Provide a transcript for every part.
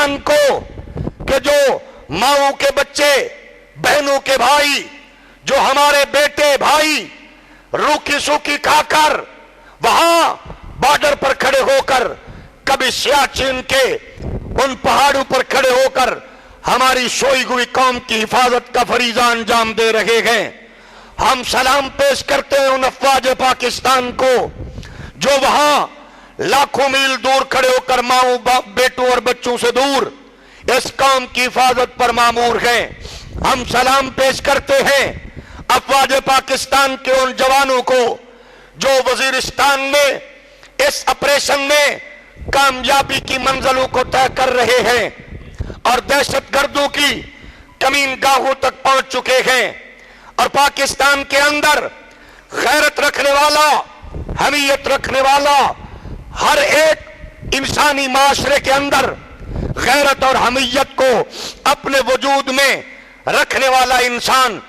پاکستان کو کہ جو ماؤں کے بچے، بہنوں کے بھائی، جو ہمارے بیٹے بھائی روکھی سوکھی کھا کر وہاں بارڈر پر کھڑے ہو کر، کبھی سیاچن کے ان پہاڑوں پر کھڑے ہو کر ہماری سوئی ہوئی قوم کی حفاظت کا فریضہ انجام دے رہے ہیں، ہم سلام پیش کرتے ہیں ان افواج پاکستان کو جو وہاں لاکھوں میل دور کھڑے ہو کر ماؤں بیٹوں اور بچوں سے دور اس قوم کی حفاظت پر مامور ہیں۔ ہم سلام پیش کرتے ہیں افواج پاکستان کے ان جوانوں کو جو وزیرستان میں اس آپریشن میں کامیابی کی منزلوں کو طے کر رہے ہیں اور دہشت گردوں کی کمین گاہوں تک پہنچ چکے ہیں، اور پاکستان کے اندر غیرت رکھنے والا، حمیت رکھنے والا، ہر ایک انسانی معاشرے کے اندر غیرت اور حمیت کو اپنے وجود میں رکھنے والا انسان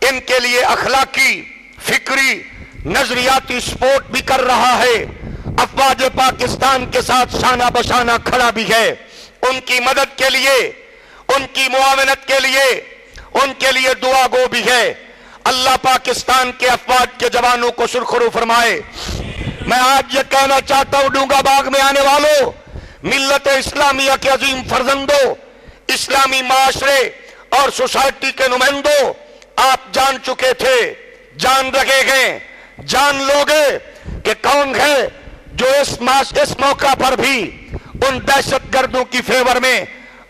ان کے لیے اخلاقی، فکری، نظریاتی سپورٹ بھی کر رہا ہے، افواج پاکستان کے ساتھ شانہ بشانہ کھڑا بھی ہے، ان کی مدد کے لیے، ان کی معاونت کے لیے، ان کے لیے دعا گو بھی ہے۔ اللہ پاکستان کے افواج کے جوانوں کو سرخرو فرمائے۔ میں آج یہ کہنا چاہتا ہوں ڈونگا باغ میں آنے والوں، ملت اسلامیہ کے عظیم فرزندوں، اسلامی معاشرے اور سوسائٹی کے نمائندوں، آپ جان چکے تھے، جان رہے ہیں، جان لوگے کہ کون ہے جو اس موقع پر بھی ان دہشت گردوں کی فیور میں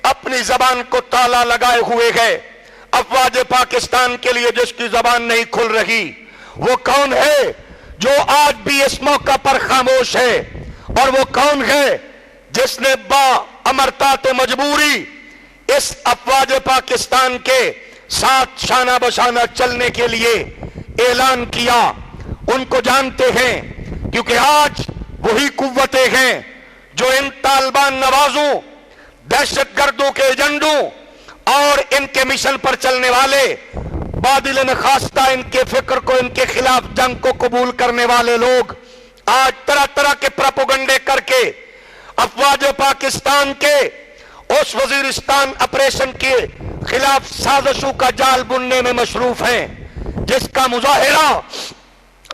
اپنی زبان کو تالا لگائے ہوئے ہے۔ افواج پاکستان کے لیے جس کی زبان نہیں کھل رہی، وہ کون ہے جو آج بھی اس موقع پر خاموش ہے، اور وہ کون ہے جس نے با امرتات مجبوری اس افواج پاکستان کے ساتھ شانہ بشانہ چلنے کے لیے اعلان کیا؟ ان کو جانتے ہیں، کیونکہ آج وہی قوتیں ہیں جو ان طالبان نوازوں، دہشت گردوں کے ایجنڈوں اور ان کے مشن پر چلنے والے بادل نخواستہ ان کے فکر کو، ان کے خلاف جنگ کو قبول کرنے والے لوگ آج طرح طرح کے پروپیگنڈے کر کے افواج پاکستان کے اس وزیرستان آپریشن کے خلاف سازشوں کا جال بننے میں مصروف ہیں، جس کا مظاہرہ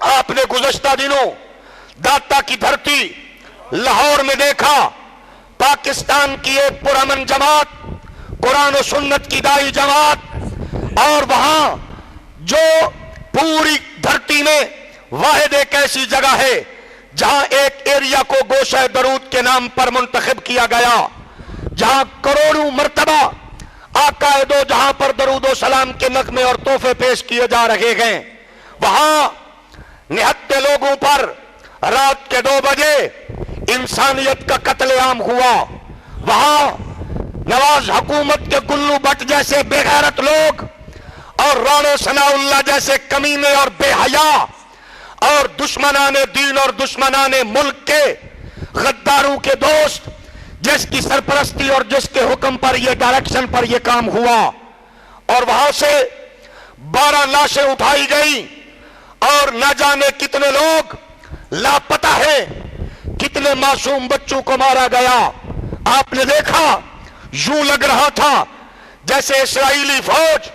آپ نے گزشتہ دنوں داتا کی دھرتی لاہور میں دیکھا۔ پاکستان کی ایک پرامن جماعت، قرآن و سنت کی دائی جماعت، اور وہاں جو پوری دھرتی میں واحد ایک ایسی جگہ ہے جہاں ایک ایریا کو گوشہ درود کے نام پر منتخب کیا گیا، جہاں کروڑوں مرتبہ آقا دو جہاں پر درود و سلام کے نغمے اور تحفے پیش کیے جا رہے ہیں، وہاں نہتے لوگوں پر رات کے 2 بجے انسانیت کا قتل عام ہوا، وہاں نواز حکومت کے گلو بٹ جیسے بے غیرت لوگ اور رانا ثناء اللہ جیسے کمینے اور بے حیا اور دشمنان دین اور دشمنان ملک کے غداروں کے دوست، جس کی سرپرستی اور جس کے حکم پر یہ ڈائریکشن پر یہ کام ہوا، اور وہاں سے 12 لاشیں اٹھائی گئی اور نہ جانے کتنے لوگ لاپتہ ہیں، کتنے معصوم بچوں کو مارا گیا۔ آپ نے دیکھا یوں لگ رہا تھا جیسے اسرائیلی فوج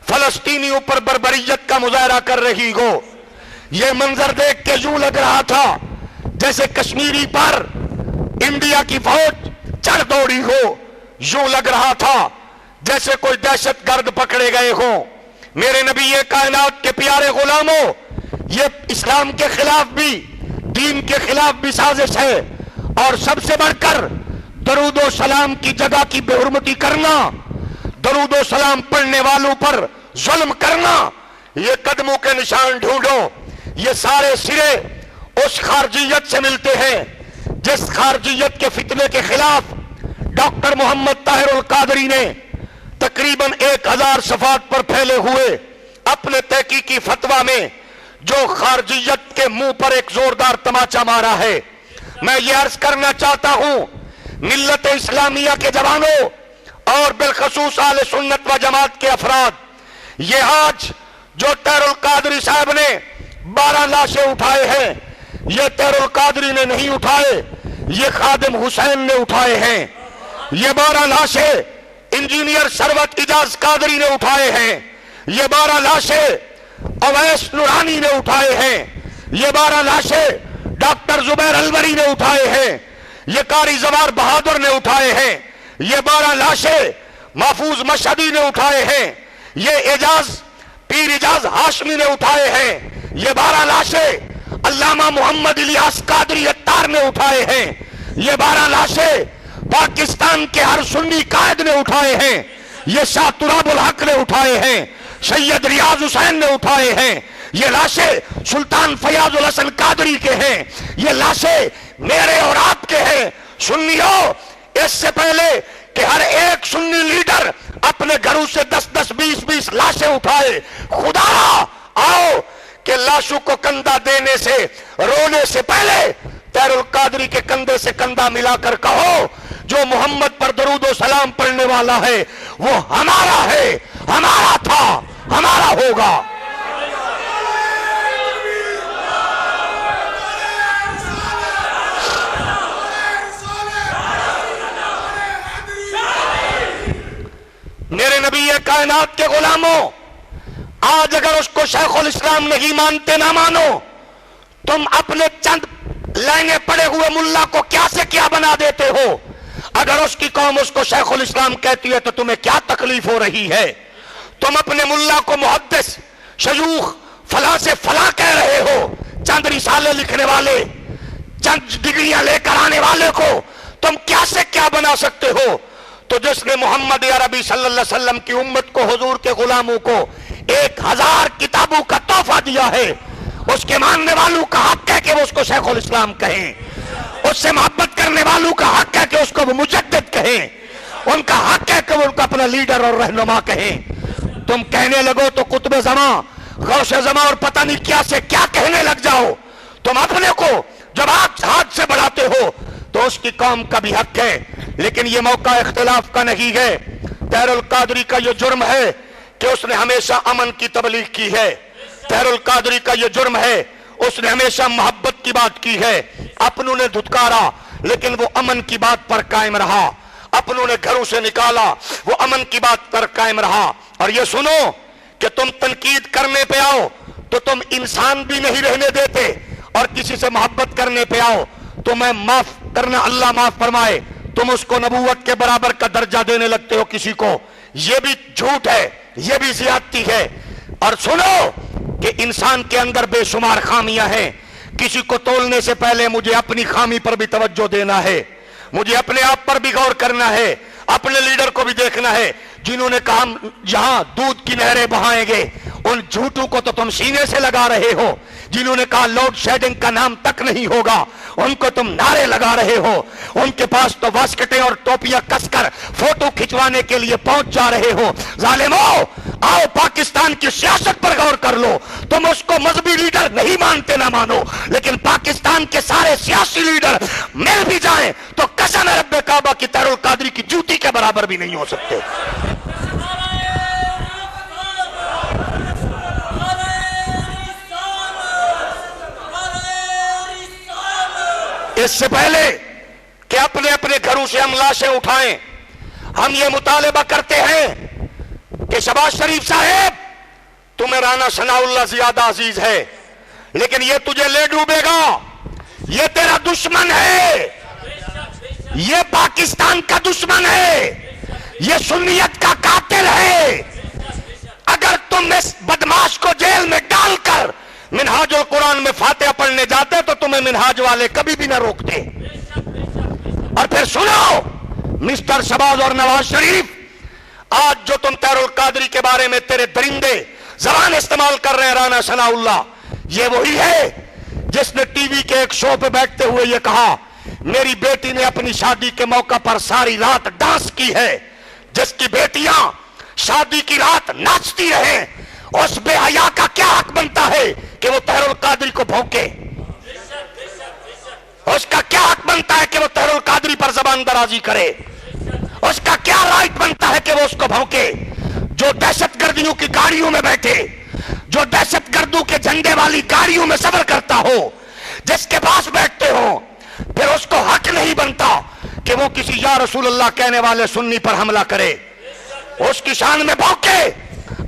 فلسطینیوں پر بربریت کا مظاہرہ کر رہی ہو، یہ منظر دیکھ کے یوں لگ رہا تھا جیسے کشمیری پر انڈیا کی فوج چڑھ دوڑی ہو، یوں لگ رہا تھا جیسے کوئی دہشت گرد پکڑے گئے ہوں۔ میرے نبی کائنات کے پیارے غلاموں، یہ اسلام کے خلاف بھی، دین کے خلاف بھی سازش ہے، اور سب سے بڑھ کر درود و سلام کی جگہ کی بے حرمتی کرنا، درود و سلام پڑھنے والوں پر ظلم کرنا، یہ قدموں کے نشان ڈھونڈو۔ یہ سارے سرے اس خارجیت سے ملتے ہیں جس خارجیت کے فتنے کے خلاف ڈاکٹر محمد طاہر القادری نے تقریباً 1000 صفحات پر پھیلے ہوئے اپنے تحقیقی فتویٰ میں جو خارجیت کے منہ پر ایک زوردار تماچا مارا ہے۔ میں یہ عرض کرنا چاہتا ہوں ملت اسلامیہ کے جوانوں اور بالخصوص اہل سنت و جماعت کے افراد، یہ آج جو طاہر القادری صاحب نے 12 لاشیں اٹھائے ہیں، یہ طاہر القادری نے نہیں اٹھائے، یہ خادم حسین نے اٹھائے ہیں۔ یہ 12 لاشیں انجینئر ثروت اجاز قادری نے اٹھائے ہیں، یہ 12 لاشیں اویس نورانی نے اٹھائے ہیں، یہ 12 لاشیں ڈاکٹر زبیر الوری نے اٹھائے ہیں، یہ قاری زوار بہادر نے اٹھائے ہیں، یہ 12 لاشیں محفوظ مشہدی نے اٹھائے ہیں، یہ پیر اجاز ہاشمی نے اٹھائے ہیں، یہ 12 لاشیں علامہ محمد الیاس قادری اتار نے اٹھائے ہیں، یہ 12 لاشیں پاکستان کے ہر سنی قائد نے اٹھائے ہیں، یہ شاہ تراب الحق نے اٹھائے ہیں، سید ریاض حسین نے اٹھائے ہیں، یہ لاشیں سلطان فیاض الحسن قادری کے ہیں، یہ لاشیں میرے اور آپ کے ہیں۔ سنیوں، اس سے پہلے کہ ہر ایک سنی لیڈر اپنے گھروں سے 10 20 لاشیں اٹھائے، خدا آؤ کہ لاشوں کو کندھا دینے سے رونے سے پہلے طاہر القادری کے کندھے سے کندھا ملا کر کہو جو محمد پر درود و سلام پڑھنے والا ہے وہ ہمارا ہے، ہمارا تھا، ہمارا ہوگا۔ میرے نبی کائنات کے غلاموں، آج اگر اس کو شیخ الاسلام نہیں مانتے نہ مانو، تم اپنے چند لائنیں پڑے ہوئے ملا کو کیا سے کیا بنا دیتے ہو۔ اگر اس کی قوم اس کو شیخ الاسلام کہتی ہے تو تمہیں کیا تکلیف ہو رہی ہے؟ تم اپنے ملا کو محدث، شیوخ، فلاں سے فلاں کہہ رہے ہو، چند رسالے لکھنے والے، چند ڈگریاں لے کر آنے والے کو تم کیا سے کیا بنا سکتے ہو؟ تو جس نے محمد عربی صلی اللہ علیہ وسلم کی امت کو، حضور کے غلاموں کو 1000 کتابوں کا تحفہ دیا ہے، اس کے ماننے والوں کا حق ہے کہ وہ اس کو شیخ الاسلام کہیں، اس سے محبت کرنے والوں کا حق ہے کہ اس کو وہ مجدد کہیں، ان کا حق ہے کہ وہ ان کا اپنا لیڈر اور رہنما کہیں۔ تم کہنے لگو تو قطب زمان، غوث زمان اور پتہ نہیں کیا سے کیا کہنے لگ جاؤ۔ تم اپنے کو جب آپ ہاتھ سے بڑھاتے ہو تو اس کی قوم کا بھی حق ہے، لیکن یہ موقع اختلاف کا نہیں ہے۔ طاہر القادری کا یہ جرم ہے کہ اس نے ہمیشہ امن کی تبلیغ کی ہے، طاہر القادری کا یہ جرم ہے اس نے ہمیشہ محبت کی بات کی ہے، اپنوں نے دھتکارا لیکن وہ امن کی بات پر قائم رہا، اپنوں نے گھروں سے نکالا وہ امن کی بات پر قائم رہا۔ اور یہ سنو کہ تم تنقید کرنے پہ آؤ تو تم انسان بھی نہیں رہنے دیتے، اور کسی سے محبت کرنے پہ آؤ تو میں معاف کرنا، اللہ معاف فرمائے، تم اس کو نبوت کے برابر کا درجہ دینے لگتے ہو کسی کو۔ یہ بھی جھوٹ ہے، یہ بھی زیادتی ہے۔ اور سنو کہ انسان کے اندر بے شمار خامیاں ہیں، کسی کو تولنے سے پہلے مجھے اپنی خامی پر بھی توجہ دینا ہے، مجھے اپنے آپ پر بھی غور کرنا ہے، اپنے لیڈر کو بھی دیکھنا ہے۔ جنہوں نے کہا جہاں دودھ کی نہریں بہائیں گے، ان جھوٹوں کو تو تم سینے سے لگا رہے ہو۔ جنہوں نے کہا لوڈ شیڈنگ کا نام تک نہیں ہوگا، ان کو تم نعرے لگا رہے ہو۔ ان کے پاس تو واسکٹیں اور ٹوپیاں کس کر فوٹو کھچوانے کے لیے پہنچ جا رہے ہو۔ ظالمو، آؤ پاکستان کی سیاست پر غور کر لو۔ تم اس کو مذہبی لیڈر نہیں مانتے نہ مانو، لیکن پاکستان کے سارے سیاسی لیڈر مل بھی جائیں تو قسم رب کعبہ کی طاہر القادری کی جوتی کے برابر بھی نہیں ہو سکتے۔ اس سے پہلے کہ اپنے اپنے گھروں سے ہم لاشیں اٹھائیں، ہم یہ مطالبہ کرتے ہیں کہ شہباز شریف صاحب، تمہیں رانا ثناء اللہ زیادہ عزیز ہے، لیکن یہ تجھے لے ڈوبے گا، یہ تیرا دشمن ہے، یہ پاکستان کا دشمن ہے، یہ سنیت کا قاتل ہے۔ اگر تم اس بدماش کو جیل میں ڈال کر منہاج القرآن میں فاتحہ پڑھنے جاتے تو تمہیں منہاج والے کبھی بھی نہ روکتے۔ اور پھر سنو مسٹر شہباز اور نواز شریف، آج جو تم طاہر القادری کے بارے میں تیرے درندے زبان استعمال کر رہے ہیں رانا ثناء اللہ، یہ وہی ہے جس نے ٹی وی کے ایک شو پہ بیٹھتے ہوئے یہ کہا میری بیٹی نے اپنی شادی کے موقع پر ساری رات ڈانس کی ہے۔ جس کی بیٹیاں شادی کی رات ناچتی رہیں، اس بے حیا کا کیا حق بنتا ہے کہ وہ طاہر القادری کو بھونکے؟ اس کا کیا حق بنتا ہے کہ وہ طاہر القادری پر زبان درازی کرے؟ اس کا کیا رائٹ بنتا ہے کہ وہ اس کو بھونکے؟ جو دہشت گردیوں کی گاڑیوں میں بیٹھے، جو دہشت گردوں کے جھنڈے والی گاڑیوں میں سفر کرتا ہو، جس کے پاس بیٹھتے ہو، پھر اس کو حق نہیں بنتا کہ وہ کسی یا رسول اللہ کہنے والے سنی پر حملہ کرے، اس کی شان میں بھونکے۔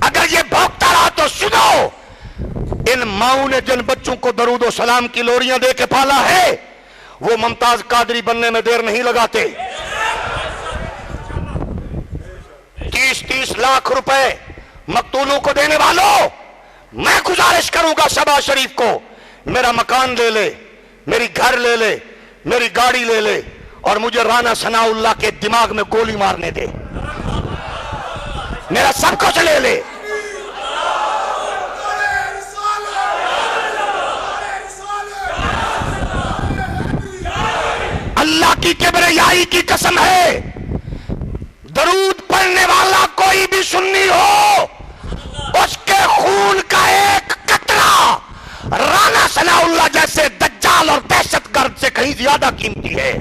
اگر یہ بھونکتا رہا تو سنو، ان ماؤں نے جن بچوں کو درود و سلام کی لوریاں دے کے پالا ہے وہ ممتاز قادری بننے میں دیر نہیں لگاتے۔ 30 لاکھ روپے مقتولوں کو دینے والوں، میں گزارش کروں گا شہباز شریف کو، میرا مکان لے لے، میری گھر لے لے، میری گاڑی لے لے، اور مجھے رانا ثناء اللہ کے دماغ میں گولی مارنے دے، میرا سب کچھ لے لے۔ اللہ کی کبریائی کی قسم ہے، درود پڑھنے والا کوئی بھی سنی ہو، اس کے خون کا ایک قطرہ رانا ثناء اللہ جیسے دجال اور دہشت گرد سے کہیں زیادہ قیمتی ہے۔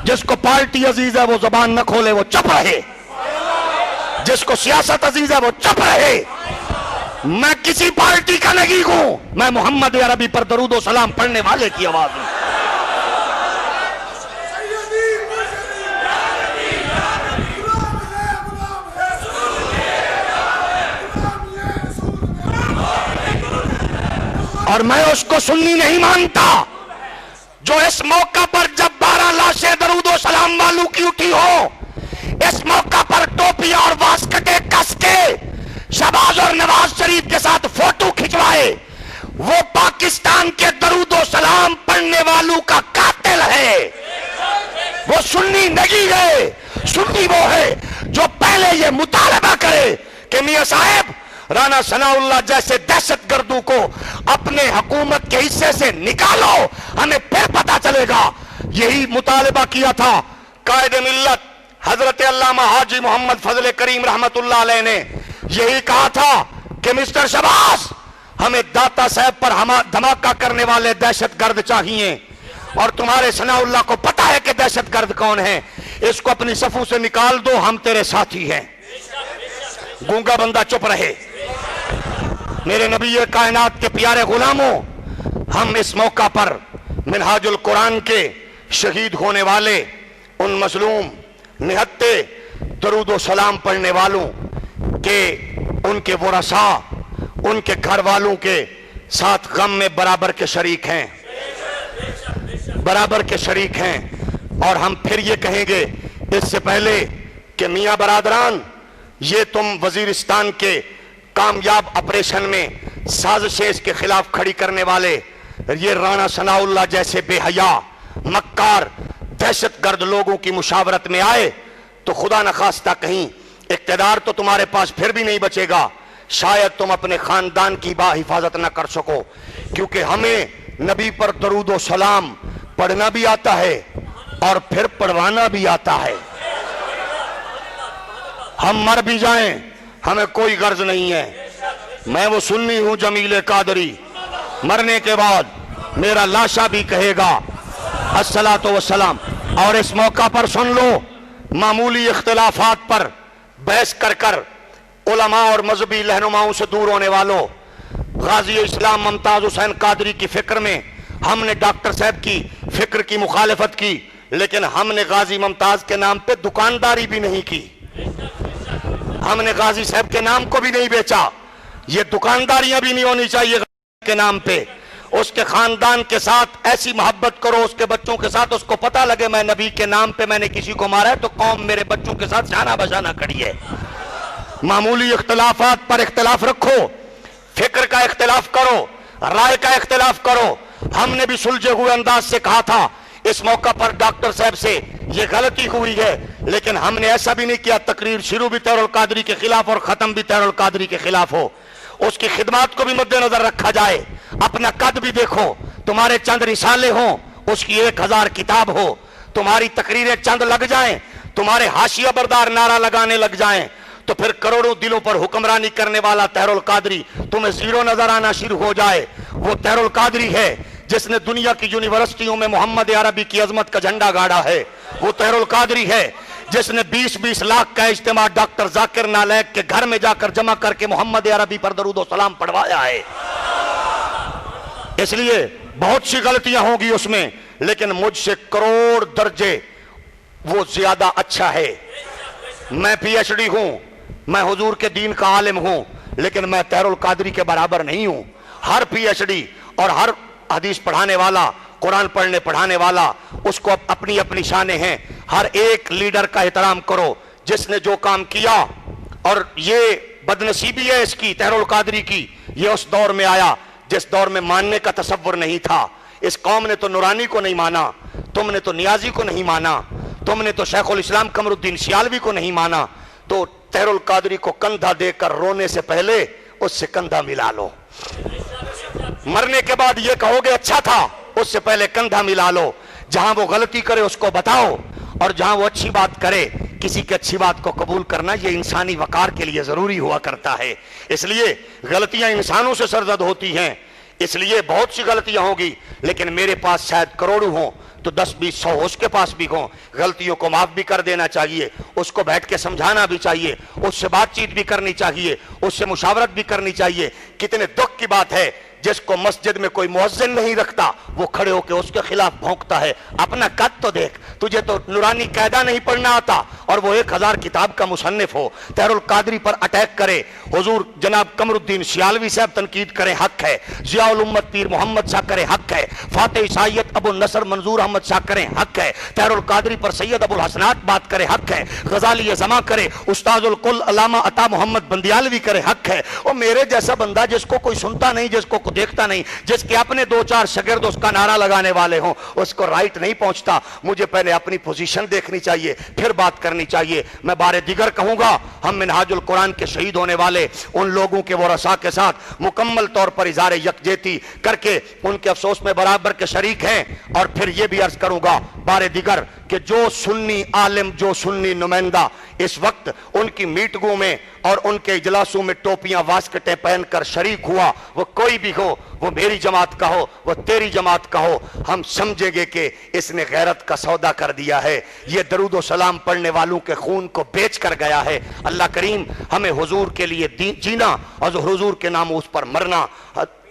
جس کو پارٹی عزیز ہے وہ زبان نہ کھولے، وہ چپ رہے۔ جس کو سیاست عزیز ہے وہ چپ رہے۔ میں کسی پارٹی کا نہیں ہوں، میں محمد عربی پر درود و سلام پڑھنے والے کی آواز ہوں۔ اور میں اس کو سنی نہیں مانتا جو اس موقع پر جب 12 لاشیں درود و سلام والوں کی اٹھی ہو، اس موقع پر ٹوپیاں اور واسکٹیں کس کے شہباز اور نواز شریف کے ساتھ فوٹو کھنچوائے، وہ پاکستان کے درود و سلام پڑھنے والوں کا قاتل ہے۔ وہ سنی نہیں ہے، سنی وہ ہے جو پہلے یہ مطالبہ کرے کہ میاں صاحب رانا ثناء اللہ جیسے دہشت گردوں کو اپنے حکومت کے حصے سے نکالو، ہمیں پھر پتا چلے گا۔ یہی مطالبہ کیا تھا قائد ملت حضرت علامہ حاجی محمد فضل کریم رحمت اللہ علیہ نے، یہی کہا تھا کہ مسٹر شہباز ہمیں داتا صاحب پر دھماکہ کرنے والے دہشت گرد چاہیے، اور تمہارے ثناء اللہ کو پتا ہے کہ دہشت گرد کون ہے، اس کو اپنی صفوں سے نکال دو، ہم تیرے ساتھی ہیں۔ گونگا بندہ چپ رہے۔ میرے نبی کائنات کے پیارے غلاموں، ہم اس موقع پر منہاج القرآن کے شہید ہونے والے ان مظلوم نہتے درود و سلام پڑھنے والوں کے ان کے ورثاء، ان کے گھر والوں کے ساتھ غم میں برابر کے شریک ہیں، برابر کے شریک ہیں۔ اور ہم پھر یہ کہیں گے اس سے پہلے کہ میاں برادران، یہ تم وزیرستان کے کامیاب آپریشن میں سازشیں اس کے خلاف کھڑی کرنے والے یہ رانا ثناء اللہ جیسے بے حیا مکار دہشت گرد لوگوں کی مشاورت میں آئے تو خدا نخواستہ کہیں اقتدار تو تمہارے پاس پھر بھی نہیں بچے گا، شاید تم اپنے خاندان کی حفاظت نہ کر سکو، کیونکہ ہمیں نبی پر درود و سلام پڑھنا بھی آتا ہے اور پھر پڑھوانا بھی آتا ہے۔ ہم مر بھی جائیں ہمیں کوئی غرض نہیں ہے، میں وہ سنی ہوں جمیل قادری، مرنے کے بعد میرا لاشا بھی کہے گا الصلاۃ والسلام۔ اور اس موقع پر سن لو، معمولی اختلافات پر بحث کر کر علماء اور مذہبی رہنماؤں سے دور ہونے والوں، غازی اسلام ممتاز حسین قادری کی فکر میں ہم نے ڈاکٹر صاحب کی فکر کی مخالفت کی، لیکن ہم نے غازی ممتاز کے نام پہ دکانداری بھی نہیں کی، ہم نے غازی صاحب کے نام کو بھی نہیں بیچا۔ یہ دکانداریاں بھی نہیں ہونی چاہیے کے نام پہ۔ اس کے خاندان کے ساتھ ایسی محبت کرو، اس کے بچوں کے ساتھ اس کو پتہ لگے میں نبی کے نام پہ میں نے کسی کو مارا ہے تو قوم میرے بچوں کے ساتھ شانہ بشانہ کھڑی ہے۔ معمولی اختلافات پر اختلاف رکھو، فکر کا اختلاف کرو، رائے کا اختلاف کرو۔ ہم نے بھی سلجھے ہوئے انداز سے کہا تھا اس موقع پر ڈاکٹر صاحب سے یہ غلطی ہوئی ہے، لیکن ہم نے ایسا بھی نہیں کیا تقریر شروع بھی طاہر القادری کے خلاف اور ختم بھی طاہر القادری کے خلاف ہو۔ اس کی خدمات کو بھی مد نظر رکھا جائے، اپنا قد بھی دیکھو، تمہارے چند رسالے ہوں، اس کی 1000 کتاب ہو، تمہاری تقریریں چند لگ جائیں، تمہارے حاشیہ بردار نعرہ لگانے لگ جائیں تو پھر کروڑوں دلوں پر حکمرانی کرنے والا طاہر القادری تمہیں زیرو نظر آنا شروع ہو جائے۔ وہ طاہر القادری ہے جس نے دنیا کی یونیورسٹیوں میں محمد عربی کی عظمت کا جھنڈا گاڑا ہے، وہ طاہر القادری ہے جس نے 20-20 لاکھ کا اجتماع ڈاکٹر ذاکر نالائق کے گھر میں جا کر جمع کر کے محمد عربی پر درود و سلام پڑھوایا ہے۔ اس لیے بہت سی غلطیاں ہوں گی اس میں، لیکن مجھ سے کروڑ درجے وہ زیادہ اچھا ہے. میں پی ایچ ڈی ہوں, میں حضور کے دین کا عالم ہوں, لیکن میں طاہر القادری کے برابر نہیں ہوں. ہر پی ایچ ڈی اور ہر حدیث پڑھانے والا, قرآن پڑھانے والا, اس کو اپنی اپنی شانیں ہیں. ہر ایک لیڈر کا احترام کرو جس نے جو کام کیا. اور یہ بدنصیبی ہے اس کی, طاہر القادری کی, یہ اس دور میں آیا جس دور میں ماننے کا تصور نہیں تھا. اس قوم نے تو نورانی کو نہیں مانا, تم نے تو نیازی کو نہیں مانا, تم نے تو شیخ الاسلام قمر الدین سیالوی کو نہیں مانا. تو طاہر القادری کو کندھا دے کر رونے سے پہلے اس سے کندھا ملا لو. مرنے کے بعد یہ کہو گے اچھا تھا, اس سے پہلے کندھا ملا لو. جہاں وہ غلطی کرے اس کو بتاؤ, اور جہاں وہ اچھی بات کرے, کسی کی اچھی بات کو قبول کرنا یہ انسانی وقار کے لیے ضروری ہوا کرتا ہے. اس لیے غلطیاں انسانوں سے سرزد ہوتی ہیں, اس لیے بہت سی غلطیاں ہوں گی, لیکن میرے پاس شاید کروڑوں ہوں تو 10 20 100 اس کے پاس بھی ہوں. غلطیوں کو معاف بھی کر دینا چاہیے, اس کو بیٹھ کے سمجھانا بھی چاہیے, اس سے بات چیت بھی کرنی چاہیے, اس سے مشاورت بھی کرنی چاہیے. کتنے دکھ کی بات ہے جس کو مسجد میں کوئی مؤذن نہیں رکھتا, وہ کھڑے ہو کے اس کے خلاف بھونکتا ہے. اپنا قد تو دیکھ, تجھے تو نورانی قاعدہ نہیں پڑھنا آتا, اور وہ 1000 کتاب کا مصنف ہو. طاہر القادری پر اٹیک کرے, حضور جناب قمر الدین سیالوی صاحب تنقید کرے, حق ہے. ضیاء الامت پیر محمد شاہ کرے, حق ہے. فاتح عیسائیت ابو النصر منظور احمد شاہ کریں, حق ہے. طاہر القادری پر سید ابو الحسنات بات کرے, حق ہے. غزالی زماں کرے, استاذ الکل علامہ عطا محمد بندیالوی کرے, حق ہے. اور میرے جیسا بندہ جس کو کوئی سنتا نہیں, جس کو دیکھتا نہیں, جس کے اپنے 2-4 شاگرد اس کا نعرہ لگانے والے ہوں, اس کو رائٹ نہیں پہنچتا. مجھے پہلے اپنی پوزیشن دیکھنی چاہیے, پھر بات کرنی چاہیے. میں بار دیگر کہوں گا, ہم منہاج القرآن کے شہید ہونے والے ان لوگوں کے ورثاء کے ساتھ مکمل طور پر اظہار یکجہتی کر کے ان کے افسوس میں برابر کے شریک ہیں. اور پھر یہ بھی عرض کروں گا بار دیگر کہ جو سنی عالم, جو سنی نمائندہ اس وقت ان کی میٹنگوں میں اور ان کے اجلاسوں میں ٹوپیاں واسکٹیں پہن کر شریک ہوا, وہ کوئی بھی ہو, وہ میری جماعت کا ہو, وہ تیری جماعت کا ہو, ہم سمجھیں گے کہ اس نے غیرت کا سودا کر دیا ہے. یہ درود و سلام پڑھنے والوں کے خون کو بیچ کر گیا ہے. اللہ کریم ہمیں حضور کے لیے جینا اور حضور کے نام اس پر مرنا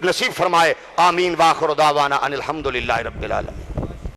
نصیب فرمائے. آمین. وآخر دعوانا ان الحمدللہ رب العالمین.